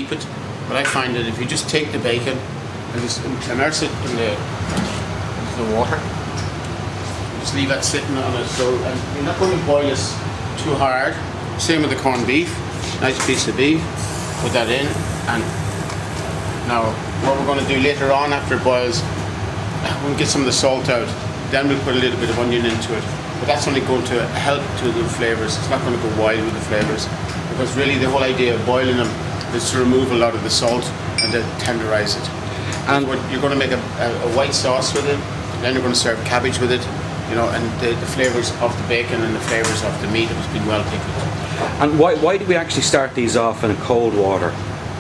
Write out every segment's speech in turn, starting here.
keep it. But I find that if you just take the bacon and just immerse it in the water, just leave that sitting on it. So you're not going to boil this too hard. Same with the corned beef. Nice piece of beef. Put that in, and now what we're going to do later on after it boils, we'll get some of the salt out. Then we'll put a little bit of onion into it. But that's only going to help to the flavours. It's not going to go wild with the flavours, because really the whole idea of boiling them is to remove a lot of the salt and to tenderise it. And you're going to make a white sauce with it. Then you're going to serve cabbage with it, you know, and the flavours of the bacon and the flavours of the meat has been well pickled. And why do we actually start these off in a cold water?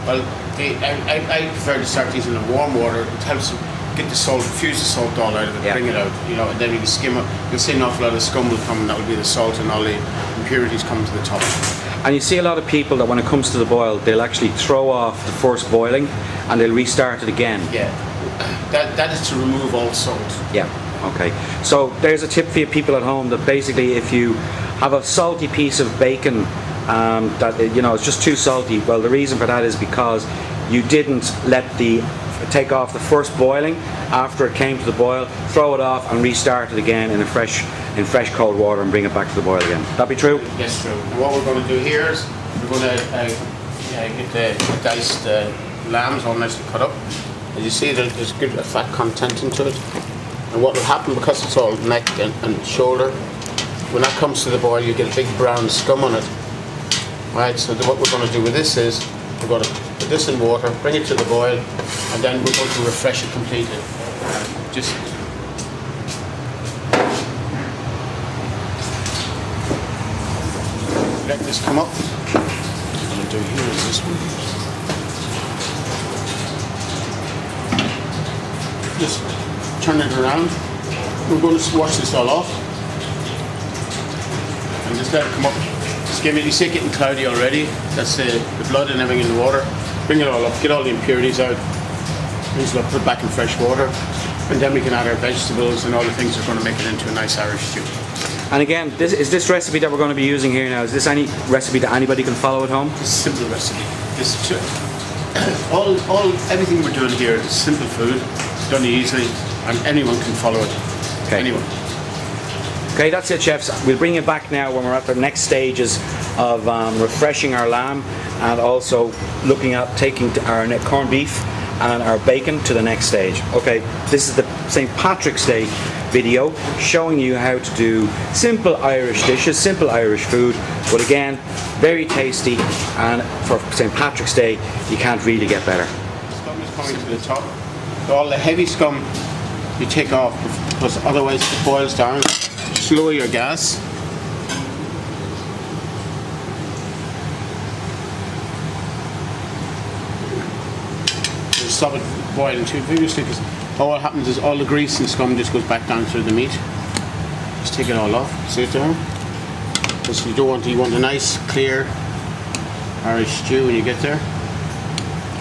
Well, I prefer to start these in a warm water. It helps get the salt, fuse the salt all out of it, bring it out, you know, and then you can skim it. You'll see an awful lot of scum will come, and that will be the salt and all the impurities coming to the top. And you see a lot of people that when it comes to the boil, they'll actually throw off the first boiling and they'll restart it again. Yeah, that is to remove all salt. Yeah, okay. So there's a tip for you people at home, that basically if you have a salty piece of bacon that, you know, it's just too salty, well, the reason for that is because you didn't take off the first boiling after it came to the boil, throw it off and restart it again in fresh cold water and bring it back to the boil again. That be true? Yes, true. And what we're going to do here is we're going to get the diced lambs all nicely cut up. As you see, there's good fat content into it. And what will happen, because it's all neck and shoulder, when that comes to the boil, you get a big brown scum on it. Right. So what we're going to do with this is we're going to put this in water, bring it to the boil, and then we're going to refresh it completely. Just let this come up. What I'm going to do here is this one. Just turn it around. We're going to wash this all off. And just let it come up. Skim it. You see it getting cloudy already. That's the blood and everything in the water. Bring it all up. Get all the impurities out. Put it back in fresh water. And then we can add our vegetables and all the things that are going to make it into a nice Irish stew. And again, is this recipe that we're going to be using here now, is this any recipe that anybody can follow at home? It's a simple recipe. Everything we're doing here is simple food, done easily, and anyone can follow it. Okay. Anyone. Okay, that's it, chefs. We'll bring you back now when we're at the next stages of refreshing our lamb, and also looking at taking our corned beef and our bacon to the next stage. Okay, this is the St. Patrick's Day video showing you how to do simple Irish dishes, simple Irish food, but again, very tasty, and for St. Patrick's Day, you can't really get better. Scum is coming to the top. So all the heavy scum you take off, because otherwise it boils down. Slow your gas. Stop it boiling too vigorously, because what happens is all the grease and scum just goes back down through the meat. Just take it all off. See it there? Because you want a nice clear Irish stew when you get there.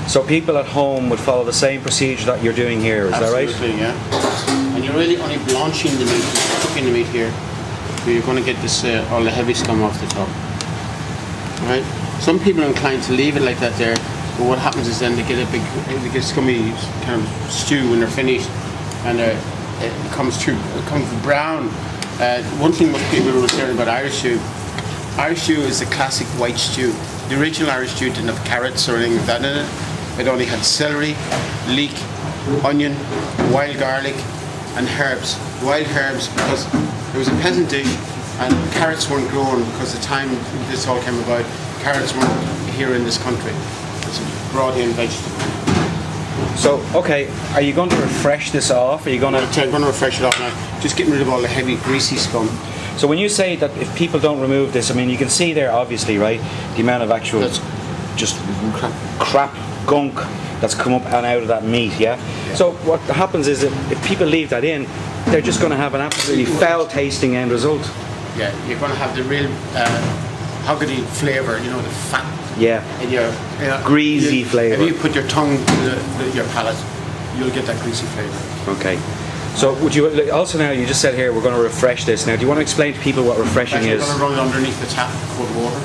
So people at home would follow the same procedure that you're doing here, is that right? Absolutely, yeah. And you're really only blanching the meat, you're cooking the meat here. You're going to get this all the heavy scum off the top. Right? Some people are inclined to leave it like that there. But what happens is then they get a scummy kind of stew when they're finished, and it becomes brown. One thing most people will say about Irish stew is the classic white stew. The original Irish stew didn't have carrots or anything like that in it. It only had celery, leek, onion, wild garlic, and herbs. Wild herbs, because it was a peasant dish, and carrots weren't grown, because the time this all came about, carrots weren't here in this country. Brought in vegetable. So, okay, are you going to refresh this off? Are you going to? I'm going to refresh it off now. Just getting rid of all the heavy, greasy scum. So when you say that if people don't remove this, I mean, you can see there, obviously, right, the amount of actual just crap gunk that's come up and out of that meat, yeah? So what happens is that if people leave that in, they're just going to have an absolutely foul-tasting end result. Yeah, you're going to have the real hoggity flavour, you know, the fat. Yeah. In your greasy flavour. If you put your tongue to your palate, you'll get that greasy flavour. Okay. So would you also, now you just said here we're going to refresh this. Now, do you want to explain to people what refreshing is? We're going to run it underneath the tap, cold water.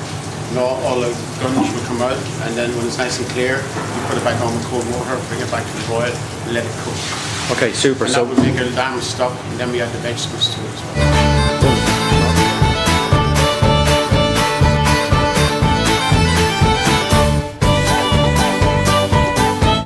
You know, all the gunge will come out, and then when it's nice and clear, you put it back on with cold water, bring it back to the boil, and let it cook. Okay, super. And So that would make a lamb stock, and then we add the vegetables to it as well.